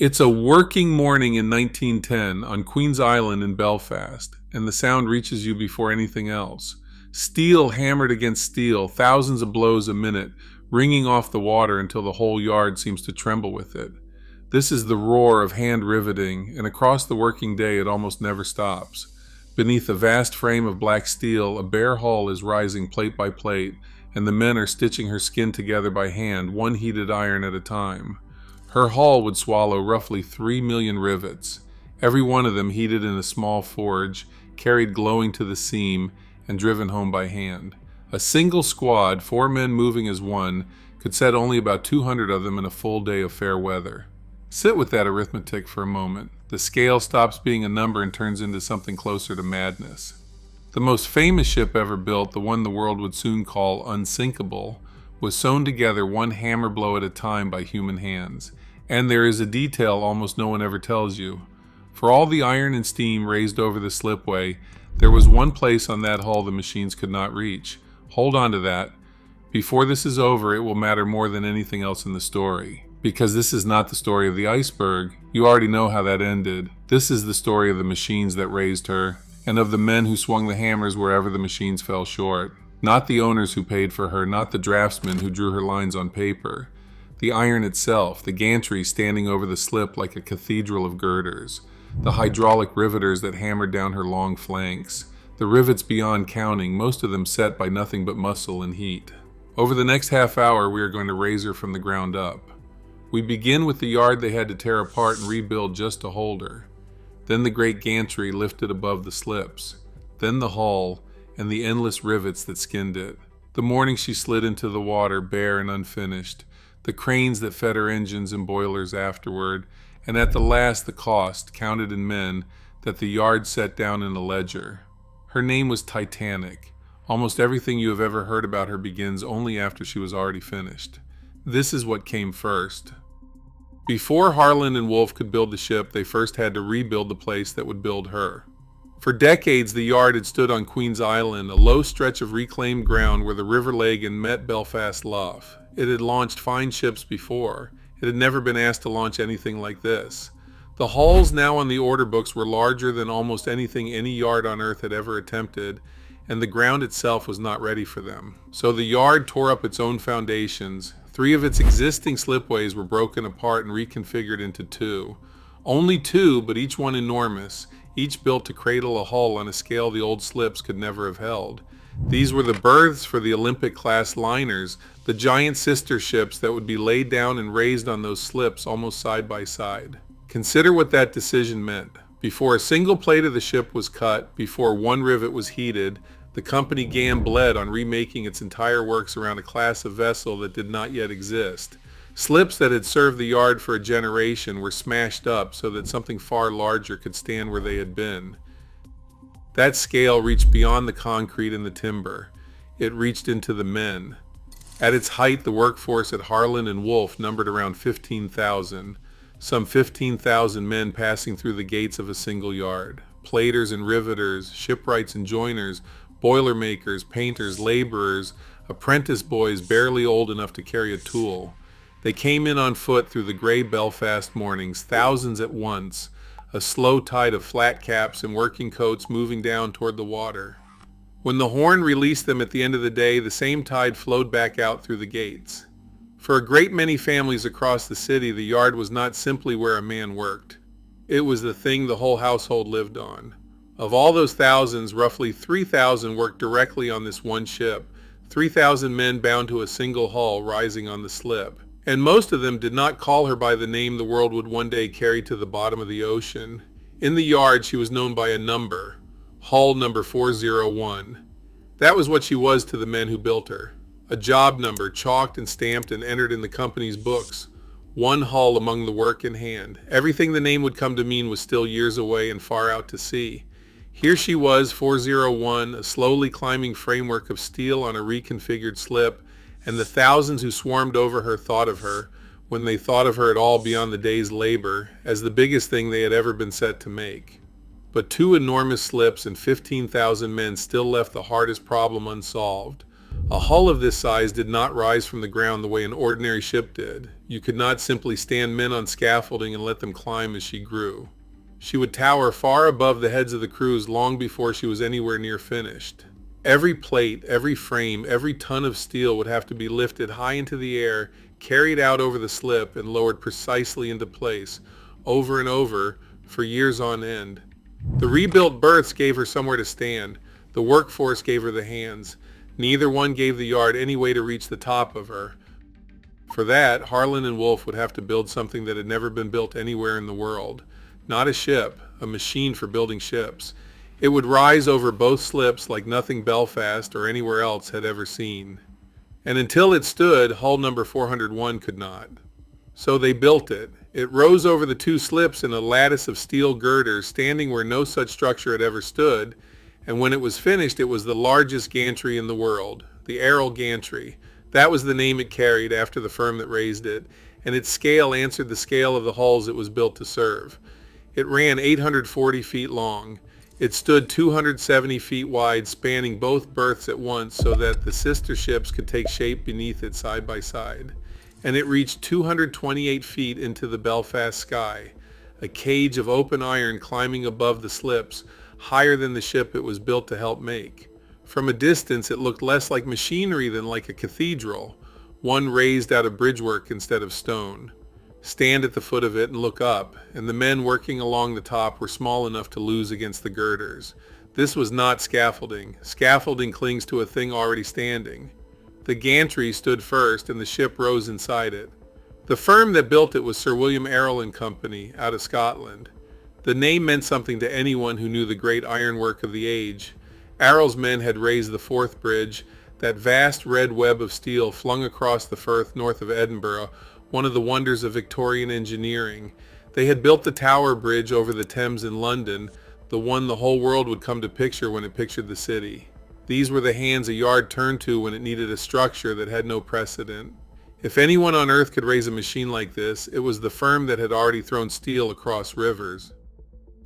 It's a working morning in 1910 on Queen's Island in Belfast, and the sound reaches you before anything else. Steel hammered against steel, thousands of blows a minute, ringing off the water until the whole yard seems to tremble with it. This is the roar of hand-riveting, and across the working day it almost never stops. Beneath a vast frame of black steel, a bare hull is rising plate by plate, and the men are stitching her skin together by hand, one heated iron at a time. Her hull would swallow roughly 3 million rivets, every one of them heated in a small forge, carried glowing to the seam, and driven home by hand. A single squad, 4 men moving as one, could set only about 200 of them in a full day of fair weather. Sit with that arithmetic for a moment. The scale stops being a number and turns into something closer to madness. The most famous ship ever built, the one the world would soon call unsinkable, was sewn together one hammer blow at a time by human hands. And there is a detail almost no one ever tells you. For all the iron and steam raised over the slipway, there was one place on that hull the machines could not reach. Hold on to that. Before this is over, it will matter more than anything else in the story. Because this is not the story of the iceberg. You already know how that ended. This is the story of the machines that raised her, and of the men who swung the hammers wherever the machines fell short. Not the owners who paid for her, not the draftsmen who drew her lines on paper. The iron itself, the gantry standing over the slip like a cathedral of girders, the hydraulic riveters that hammered down her long flanks, the rivets beyond counting, most of them set by nothing but muscle and heat. Over the next half hour, we are going to raise her from the ground up. We begin with the yard they had to tear apart and rebuild just to hold her. Then the great gantry lifted above the slips. Then the hull and the endless rivets that skinned it. The morning she slid into the water, bare and unfinished. The cranes that fed her engines and boilers afterward, and at the last the cost, counted in men, that the yard set down in a ledger. Her name was Titanic. Almost everything you have ever heard about her begins only after she was already finished. This is what came first. Before Harland Wolff could build the ship, they first had to rebuild the place that would build her. For decades, the yard had stood on Queen's Island, a low stretch of reclaimed ground where the River Lagan met Belfast Lough. It had launched fine ships before. It had never been asked to launch anything like this. The hulls now on the order books were larger than almost anything any yard on Earth had ever attempted, and the ground itself was not ready for them. So the yard tore up its own foundations. 3 of its existing slipways were broken apart and reconfigured into 2. Only 2, but each one enormous, each built to cradle a hull on a scale the old slips could never have held. These were the berths for the Olympic-class liners, the giant sister ships that would be laid down and raised on those slips almost side by side. Consider what that decision meant. Before a single plate of the ship was cut, before one rivet was heated, the company gambled on remaking its entire works around a class of vessel that did not yet exist. Slips that had served the yard for a generation were smashed up so that something far larger could stand where they had been. That scale reached beyond the concrete and the timber. It reached into the men. At its height, the workforce at Harland Wolff numbered around 15,000. Some 15,000 men passing through the gates of a single yard. Platers and riveters, shipwrights and joiners, boilermakers, painters, laborers, apprentice boys barely old enough to carry a tool. They came in on foot through the gray Belfast mornings, thousands at once, a slow tide of flat caps and working coats moving down toward the water. When the horn released them at the end of the day, the same tide flowed back out through the gates. For a great many families across the city, the yard was not simply where a man worked. It was the thing the whole household lived on. Of all those thousands, roughly 3,000 worked directly on this one ship, 3,000 men bound to a single hull rising on the slip. And most of them did not call her by the name the world would one day carry to the bottom of the ocean. In the yard, she was known by a number, hull number 401. That was what she was to the men who built her. A job number, chalked and stamped and entered in the company's books. One hull among the work in hand. Everything the name would come to mean was still years away and far out to sea. Here she was, 401, a slowly climbing framework of steel on a reconfigured slip, and the thousands who swarmed over her thought of her, when they thought of her at all beyond the day's labor, as the biggest thing they had ever been set to make. But 2 enormous slips and 15,000 men still left the hardest problem unsolved. A hull of this size did not rise from the ground the way an ordinary ship did. You could not simply stand men on scaffolding and let them climb as she grew. She would tower far above the heads of the crews long before she was anywhere near finished. Every plate, every frame, every ton of steel would have to be lifted high into the air, carried out over the slip, and lowered precisely into place, over and over, for years on end. The rebuilt berths gave her somewhere to stand. The workforce gave her the hands. Neither one gave the yard any way to reach the top of her. For that, Harland Wolff would have to build something that had never been built anywhere in the world. Not a ship, a machine for building ships. It would rise over both slips like nothing Belfast or anywhere else had ever seen. And until it stood, hull number 401 could not. So they built it. It rose over the two slips in a lattice of steel girders, standing where no such structure had ever stood, and when it was finished, it was the largest gantry in the world, the Arrol Gantry. That was the name it carried after the firm that raised it, and its scale answered the scale of the hulls it was built to serve. It ran 840 feet long. It stood 270 feet wide, spanning both berths at once so that the sister ships could take shape beneath it side by side. And it reached 228 feet into the Belfast sky, a cage of open iron climbing above the slips, higher than the ship it was built to help make. From a distance, it looked less like machinery than like a cathedral, one raised out of bridgework instead of stone. Stand at the foot of it and look up, and the men working along the top were small enough to lose against the girders. This was not scaffolding. Scaffolding clings to a thing already standing. The gantry stood first, and the ship rose inside it. The firm that built it was Sir William Arrol Co, out of Scotland. The name meant something to anyone who knew the great ironwork of the age. Arrol's men had raised the Forth Bridge, that vast red web of steel flung across the firth north of Edinburgh, one of the wonders of Victorian engineering. They had built the Tower Bridge over the Thames in London, the one the whole world would come to picture when it pictured the city. These were the hands a yard turned to when it needed a structure that had no precedent. If anyone on earth could raise a machine like this, it was the firm that had already thrown steel across rivers.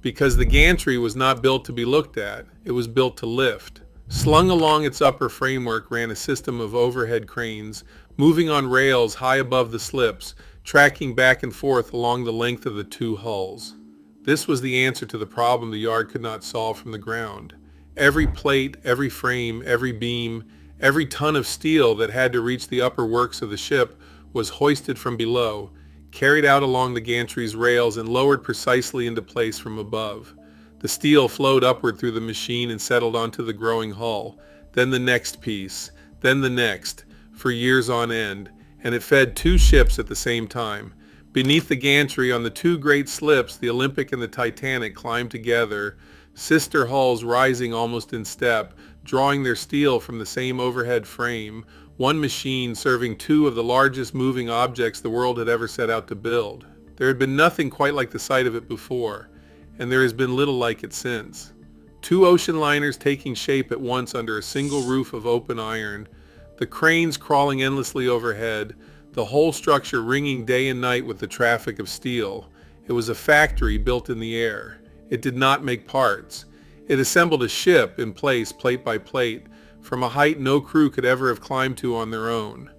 Because the gantry was not built to be looked at, it was built to lift. Slung along its upper framework ran a system of overhead cranes, moving on rails high above the slips, tracking back and forth along the length of the two hulls. This was the answer to the problem the yard could not solve from the ground. Every plate, every frame, every beam, every ton of steel that had to reach the upper works of the ship was hoisted from below, carried out along the gantry's rails, and lowered precisely into place from above. The steel flowed upward through the machine and settled onto the growing hull, then the next piece, then the next, for years on end, and it fed two ships at the same time. Beneath the gantry, on the two great slips, the Olympic and the Titanic climbed together, sister hulls rising almost in step, drawing their steel from the same overhead frame, one machine serving two of the largest moving objects the world had ever set out to build. There had been nothing quite like the sight of it before, and there has been little like it since. Two ocean liners taking shape at once under a single roof of open iron, the cranes crawling endlessly overhead, the whole structure ringing day and night with the traffic of steel. It was a factory built in the air. It did not make parts. It assembled a ship in place, plate by plate, from a height no crew could ever have climbed to on their own.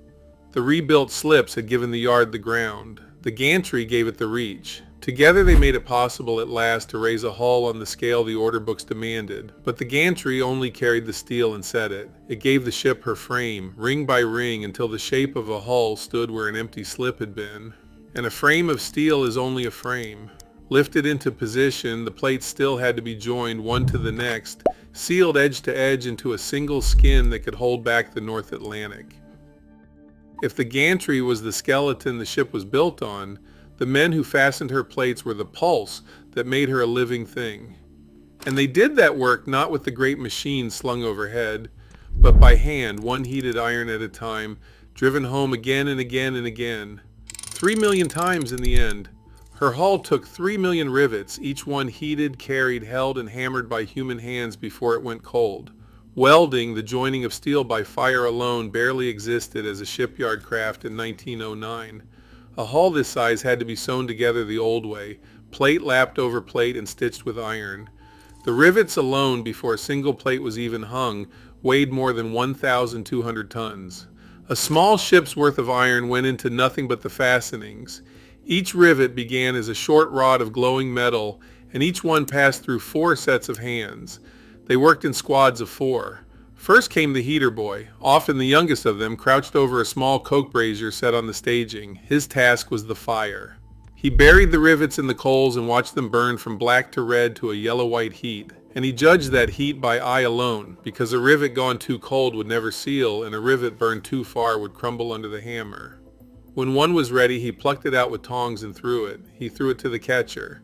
The rebuilt slips had given the yard the ground. The gantry gave it the reach. Together they made it possible at last to raise a hull on the scale the order books demanded, but the gantry only carried the steel and set it. It gave the ship her frame, ring by ring, until the shape of a hull stood where an empty slip had been. And a frame of steel is only a frame. Lifted into position, the plates still had to be joined one to the next, sealed edge to edge into a single skin that could hold back the North Atlantic. If the gantry was the skeleton the ship was built on, the men who fastened her plates were the pulse that made her a living thing. And they did that work not with the great machines slung overhead, but by hand, one heated iron at a time, driven home again and again and again. 3 million times in the end. Her hull took 3 million rivets, each one heated, carried, held, and hammered by human hands before it went cold. Welding, the joining of steel by fire alone, barely existed as a shipyard craft in 1909. A hull this size had to be sewn together the old way, plate lapped over plate and stitched with iron. The rivets alone, before a single plate was even hung, weighed more than 1,200 tons. A small ship's worth of iron went into nothing but the fastenings. Each rivet began as a short rod of glowing metal, and each one passed through 4 sets of hands. They worked in squads of 4. First came the heater boy, often the youngest of them, crouched over a small coke brazier set on the staging. His task was the fire. He buried the rivets in the coals and watched them burn from black to red to a yellow-white heat. And he judged that heat by eye alone, because a rivet gone too cold would never seal, and a rivet burned too far would crumble under the hammer. When one was ready, he plucked it out with tongs and threw it. He threw it to the catcher.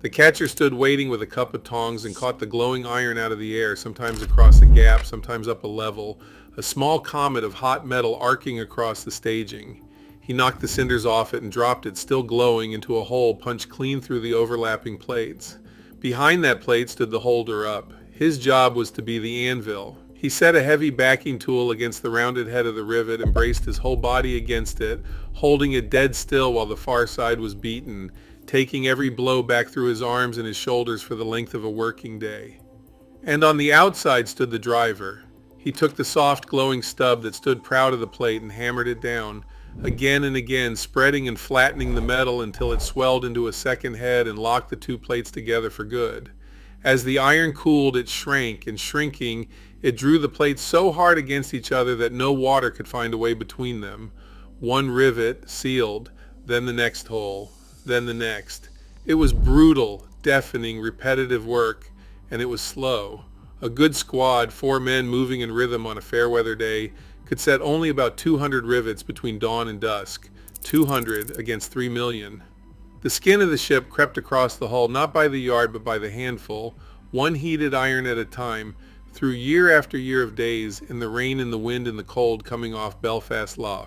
The catcher stood waiting with a cup of tongs and caught the glowing iron out of the air, sometimes across a gap, sometimes up a level, a small comet of hot metal arcing across the staging. He knocked the cinders off it and dropped it, still glowing, into a hole punched clean through the overlapping plates. Behind that plate stood the holder-up. His job was to be the anvil. He set a heavy backing tool against the rounded head of the rivet and braced his whole body against it, holding it dead still while the far side was beaten, taking every blow back through his arms and his shoulders for the length of a working day. And on the outside stood the driver. He took the soft glowing stub that stood proud of the plate and hammered it down, again and again, spreading and flattening the metal until it swelled into a second head and locked the 2 plates together for good. As the iron cooled, it shrank, and shrinking, it drew the plates so hard against each other that no water could find a way between them. One rivet sealed, then the next hole, then the next. It was brutal, deafening, repetitive work, and it was slow. A good squad, 4 men moving in rhythm on a fair weather day, could set only about 200 rivets between dawn and dusk. 200 against 3 million. The skin of the ship crept across the hull not by the yard but by the handful, one heated iron at a time, through year after year of days, in the rain and the wind and the cold coming off Belfast lough.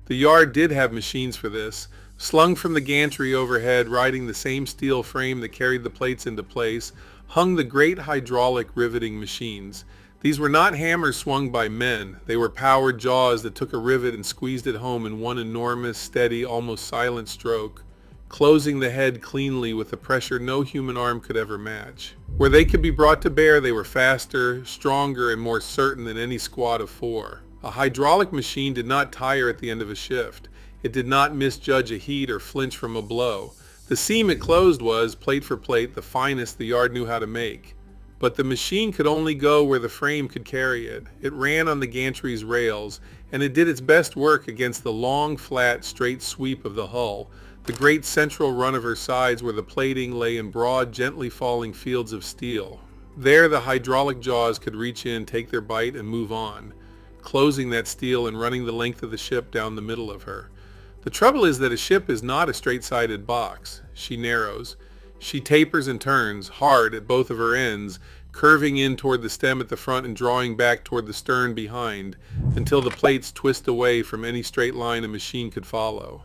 The yard did have machines for this. Slung from the gantry overhead, riding the same steel frame that carried the plates into place, hung the great hydraulic riveting machines. These were not hammers swung by men. They were powered jaws that took a rivet and squeezed it home in one enormous, steady, almost silent stroke, closing the head cleanly with a pressure no human arm could ever match. Where they could be brought to bear, they were faster, stronger, and more certain than any squad of 4. A hydraulic machine did not tire at the end of a shift. It did not misjudge a heat or flinch from a blow. The seam it closed was, plate for plate, the finest the yard knew how to make. But the machine could only go where the frame could carry it. It ran on the gantry's rails, and it did its best work against the long, flat, straight sweep of the hull, the great central run of her sides where the plating lay in broad, gently falling fields of steel. There the hydraulic jaws could reach in, take their bite, and move on, closing that steel and running the length of the ship down the middle of her. The trouble is that a ship is not a straight-sided box. She narrows. She tapers and turns, hard at both of her ends, curving in toward the stem at the front and drawing back toward the stern behind, until the plates twist away from any straight line a machine could follow.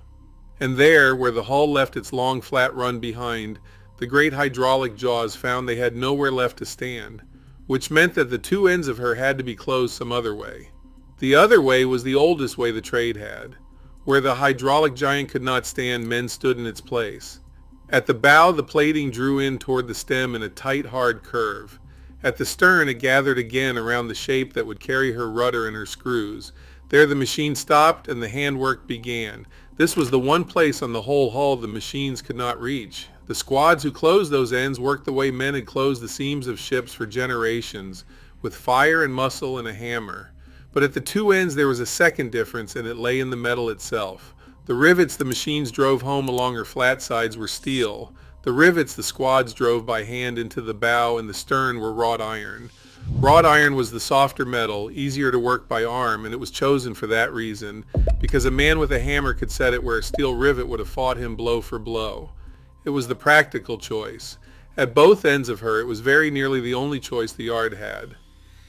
And there, where the hull left its long flat run behind, the great hydraulic jaws found they had nowhere left to stand, which meant that the 2 ends of her had to be closed some other way. The other way was the oldest way the trade had. Where the hydraulic giant could not stand, men stood in its place. At the bow, the plating drew in toward the stem in a tight, hard curve. At the stern, it gathered again around the shape that would carry her rudder and her screws. There the machine stopped and the handwork began. This was the one place on the whole hull the machines could not reach. The squads who closed those ends worked the way men had closed the seams of ships for generations, with fire and muscle and a hammer. But at the 2 ends there was a second difference, and it lay in the metal itself. The rivets the machines drove home along her flat sides were steel. The rivets the squads drove by hand into the bow and the stern were wrought iron. Wrought iron was the softer metal, easier to work by arm, and it was chosen for that reason, because a man with a hammer could set it where a steel rivet would have fought him blow for blow. It was the practical choice. At both ends of her, it was very nearly the only choice the yard had.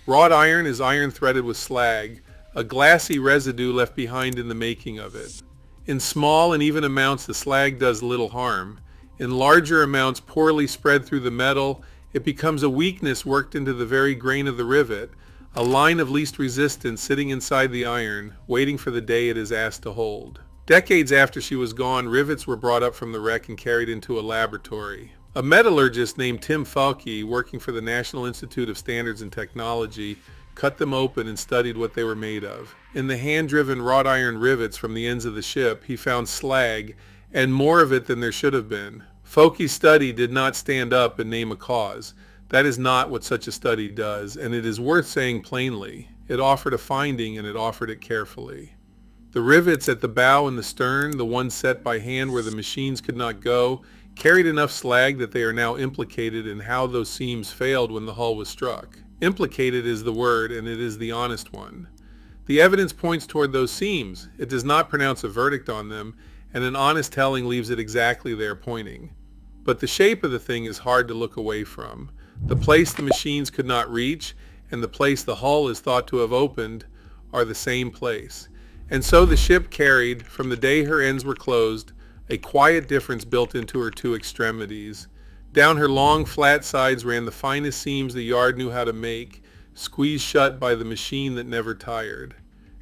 Wrought iron is iron threaded with slag, a glassy residue left behind in the making of it. In small and even amounts, the slag does little harm. In larger amounts, poorly spread through the metal, it becomes a weakness worked into the very grain of the rivet, a line of least resistance sitting inside the iron, waiting for the day it is asked to hold. Decades after she was gone, rivets were brought up from the wreck and carried into a laboratory. A metallurgist named Tim Foecke, working for the National Institute of Standards and Technology, cut them open and studied what they were made of. In the hand-driven wrought iron rivets from the ends of the ship, he found slag, and more of it than there should have been. Foecke's study did not stand up and name a cause. That is not what such a study does, and it is worth saying plainly. It offered a finding, and it offered it carefully. The rivets at the bow and the stern, the ones set by hand where the machines could not go, carried enough slag that they are now implicated in how those seams failed when the hull was struck. Implicated is the word, and it is the honest one. The evidence points toward those seams. It does not pronounce a verdict on them, and an honest telling leaves it exactly there pointing. But the shape of the thing is hard to look away from. The place the machines could not reach, and the place the hull is thought to have opened, are the same place. And so the ship carried, from the day her ends were closed, a quiet difference built into her two extremities. Down her long, flat sides ran the finest seams the yard knew how to make, squeezed shut by the machine that never tired.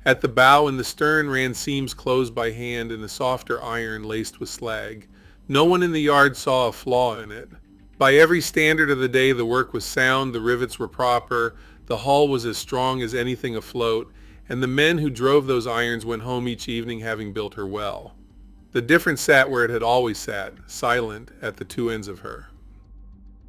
At the bow and the stern ran seams closed by hand in a softer iron laced with slag. No one in the yard saw a flaw in it. By every standard of the day, the work was sound, the rivets were proper, the hull was as strong as anything afloat, and the men who drove those irons went home each evening having built her well. The difference sat where it had always sat, silent at the two ends of her.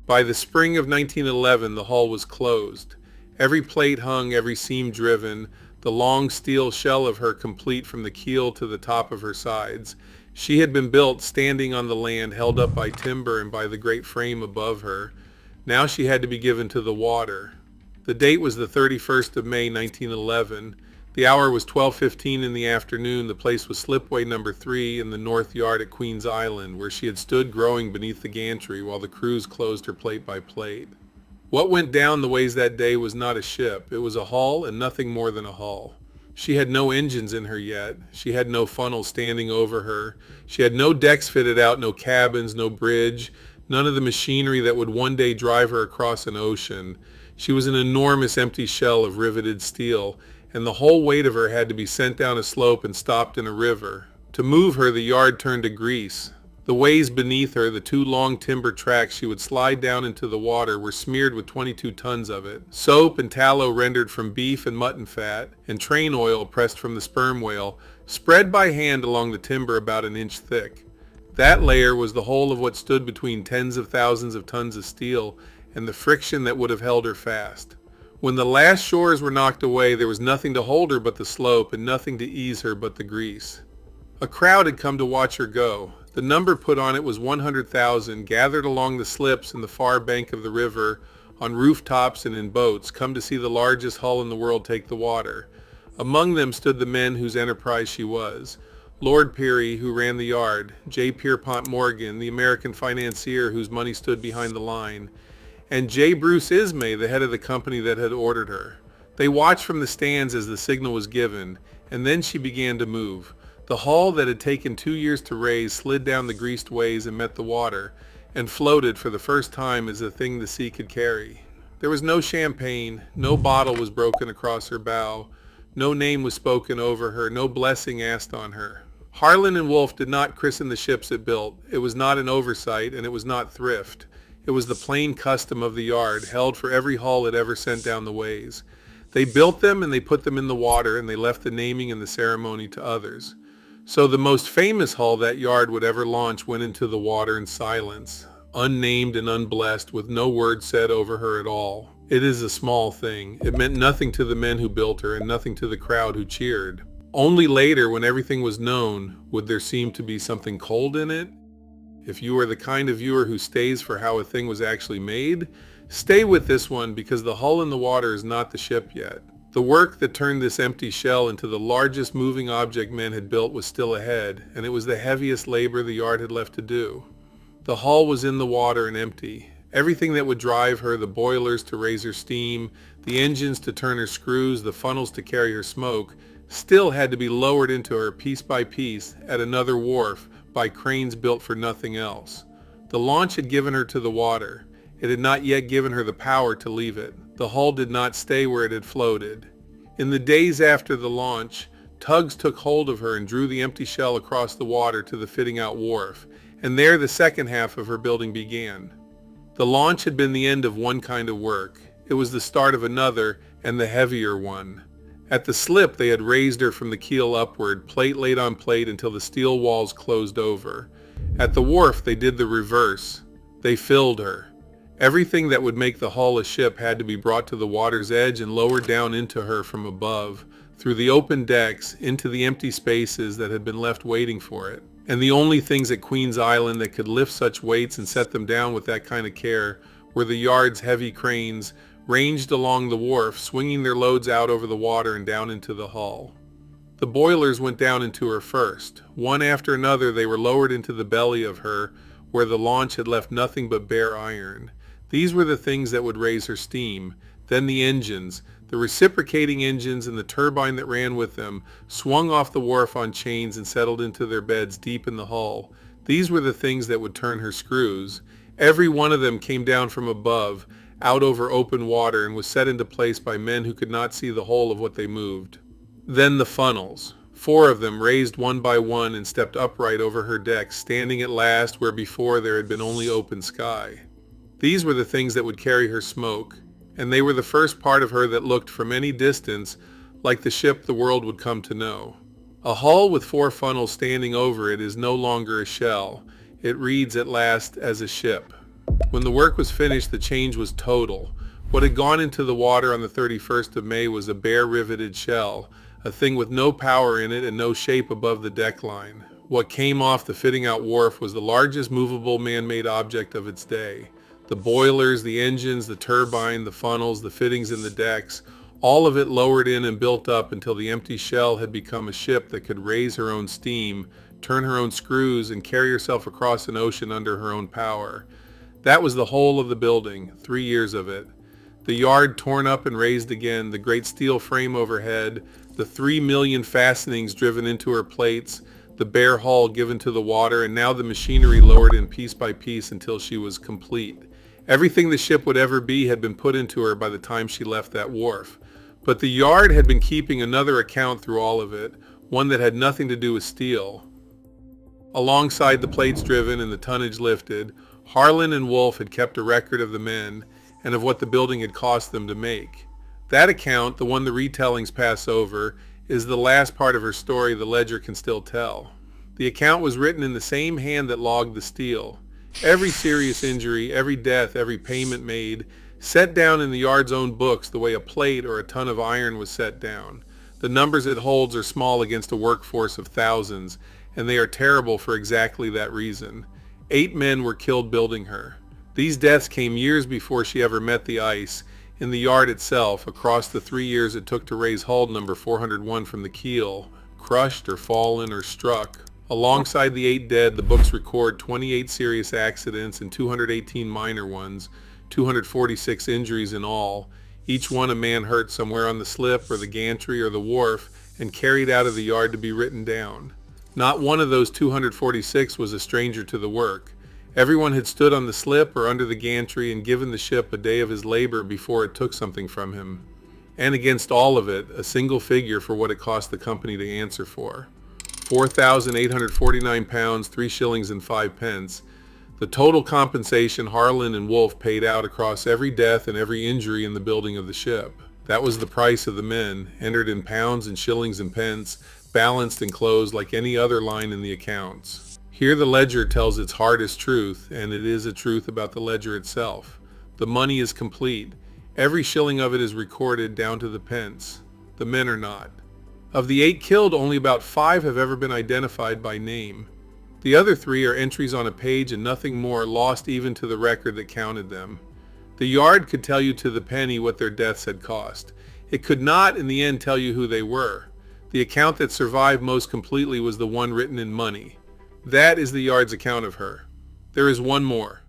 By the spring of 1911, the hull was closed. Every plate hung, every seam driven, the long steel shell of her complete from the keel to the top of her sides. She had been built standing on the land, held up by timber and by the great frame above her. Now she had to be given to the water. The date was the 31st of May, 1911. The hour was 12:15 in the afternoon. The place was slipway number 3 in the north yard at Queen's Island, where she had stood growing beneath the gantry while the crews closed her plate by plate. What went down the ways that day was not a ship. It was a hull, and nothing more than a hull. She had no engines in her yet. She had no funnel standing over her. She had no decks fitted out, no cabins, no bridge, none of the machinery that would one day drive her across an ocean. She was an enormous empty shell of riveted steel, and the whole weight of her had to be sent down a slope and stopped in a river. To move her, the yard turned to grease. The ways beneath her, the two long timber tracks she would slide down into the water, were smeared with 22 tons of it. Soap and tallow rendered from beef and mutton fat, and train oil pressed from the sperm whale, spread by hand along the timber about an inch thick. That layer was the whole of what stood between tens of thousands of tons of steel and the friction that would have held her fast. When the last shores were knocked away, there was nothing to hold her but the slope, and nothing to ease her but the grease. A crowd had come to watch her go. The number put on it was 100,000, gathered along the slips in the far bank of the river, on rooftops and in boats, come to see the largest hull in the world take the water. Among them stood the men whose enterprise she was. Lord Peary, who ran the yard, J. Pierpont Morgan, the American financier whose money stood behind the line, and J. Bruce Ismay, the head of the company that had ordered her. They watched from the stands as the signal was given, and then she began to move. The hull that had taken 2 years to raise slid down the greased ways and met the water, and floated for the first time as a thing the sea could carry. There was no champagne, no bottle was broken across her bow, no name was spoken over her, no blessing asked on her. Harland Wolff did not christen the ships it built. It was not an oversight, and it was not thrift. It was the plain custom of the yard, held for every hull it ever sent down the ways. They built them and they put them in the water, and they left the naming and the ceremony to others. So the most famous hull that yard would ever launch went into the water in silence, unnamed and unblessed, with no word said over her at all. It is a small thing. It meant nothing to the men who built her and nothing to the crowd who cheered. Only later, when everything was known, would there seem to be something cold in it. If you are the kind of viewer who stays for how a thing was actually made, stay with this one, because the hull in the water is not the ship yet. The work that turned this empty shell into the largest moving object men had built was still ahead, and it was the heaviest labor the yard had left to do. The hull was in the water and empty. Everything that would drive her, the boilers to raise her steam, the engines to turn her screws, the funnels to carry her smoke, still had to be lowered into her piece by piece at another wharf by cranes built for nothing else. The launch had given her to the water. It had not yet given her the power to leave it. The hull did not stay where it had floated. In the days after the launch, tugs took hold of her and drew the empty shell across the water to the fitting out wharf, and there the second half of her building began. The launch had been the end of one kind of work. It was the start of another, and the heavier one. At the slip, they had raised her from the keel upward, plate laid on plate until the steel walls closed over. At the wharf, they did the reverse. They filled her. Everything that would make the hull a ship had to be brought to the water's edge and lowered down into her from above, through the open decks, into the empty spaces that had been left waiting for it. And the only things at Queen's Island that could lift such weights and set them down with that kind of care were the yard's heavy cranes, ranged along the wharf, swinging their loads out over the water and down into the hull. The boilers went down into her first. One after another they were lowered into the belly of her, where the launch had left nothing but bare iron. These were the things that would raise her steam. Then the engines, the reciprocating engines and the turbine that ran with them, swung off the wharf on chains and settled into their beds deep in the hull. These were the things that would turn her screws. Every one of them came down from above, out over open water, and was set into place by men who could not see the whole of what they moved. Then the funnels. 4 of them, raised one by one, and stepped upright over her deck, standing at last where before there had been only open sky. These were the things that would carry her smoke, and they were the first part of her that looked from any distance like the ship the world would come to know. A hull with 4 funnels standing over it is no longer a shell. It reads at last as a ship. When the work was finished, the change was total. What had gone into the water on the 31st of May was a bare riveted shell, a thing with no power in it and no shape above the deck line. What came off the fitting out wharf was the largest movable man-made object of its day. The boilers, the engines, the turbine, the funnels, the fittings in the decks, all of it lowered in and built up until the empty shell had become a ship that could raise her own steam, turn her own screws, and carry herself across an ocean under her own power. That was the whole of the building, 3 years of it. The yard torn up and raised again, the great steel frame overhead, the 3 million fastenings driven into her plates, the bare hull given to the water, and now the machinery lowered in piece by piece until she was complete. Everything the ship would ever be had been put into her by the time she left that wharf. But the yard had been keeping another account through all of it, one that had nothing to do with steel. Alongside the plates driven and the tonnage lifted, Harland Wolff had kept a record of the men and of what the building had cost them to make. That account, the one the retellings pass over, is the last part of her story the ledger can still tell. The account was written in the same hand that logged the steel. Every serious injury, every death, every payment made, set down in the yard's own books the way a plate or a ton of iron was set down. The numbers it holds are small against a workforce of thousands, and they are terrible for exactly that reason. 8 men were killed building her. These deaths came years before she ever met the ice, in the yard itself, across the 3 years it took to raise hull number 401 from the keel, crushed or fallen or struck. Alongside the 8 dead, the books record 28 serious accidents and 218 minor ones, 246 injuries in all, each one a man hurt somewhere on the slip or the gantry or the wharf and carried out of the yard to be written down. Not one of those 246 was a stranger to the work. Everyone had stood on the slip or under the gantry and given the ship a day of his labor before it took something from him. And against all of it, a single figure for what it cost the company to answer for. 4,849 pounds, 3 shillings and 5 pence. The total compensation Harland Wolff paid out across every death and every injury in the building of the ship. That was the price of the men, entered in pounds and shillings and pence, balanced and closed like any other line in the accounts. Here the ledger tells its hardest truth, and it is a truth about the ledger itself. The money is complete. Every shilling of it is recorded down to the pence. The men are not. Of the 8 killed, only about 5 have ever been identified by name. The other 3 are entries on a page and nothing more, lost even to the record that counted them. The yard could tell you to the penny what their deaths had cost. It could not in the end tell you who they were. The account that survived most completely was the one written in money. That is the yard's account of her. There is one more.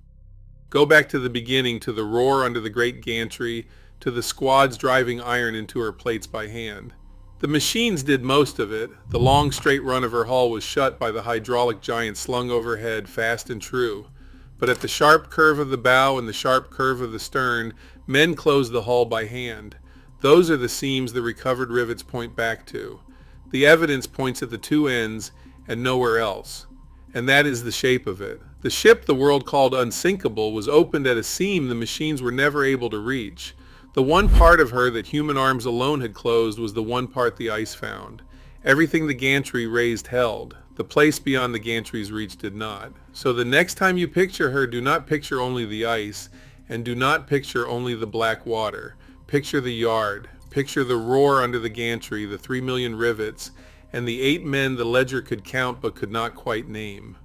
Go back to the beginning, to the roar under the great gantry, to the squads driving iron into her plates by hand. The machines did most of it. The long straight run of her hull was shut by the hydraulic giant slung overhead fast and true. But at the sharp curve of the bow and the sharp curve of the stern, men closed the hull by hand. Those are the seams the recovered rivets point back to. The evidence points at the 2 ends and nowhere else. and that is the shape of it. The ship the world called unsinkable was opened at a seam the machines were never able to reach. The one part of her that human arms alone had closed was the one part the ice found. Everything the gantry raised held. The place beyond the gantry's reach did not. So the next time you picture her, do not picture only the ice, and do not picture only the black water. Picture the yard. Picture the roar under the gantry, the 3 million rivets, and the 8 men the ledger could count but could not quite name.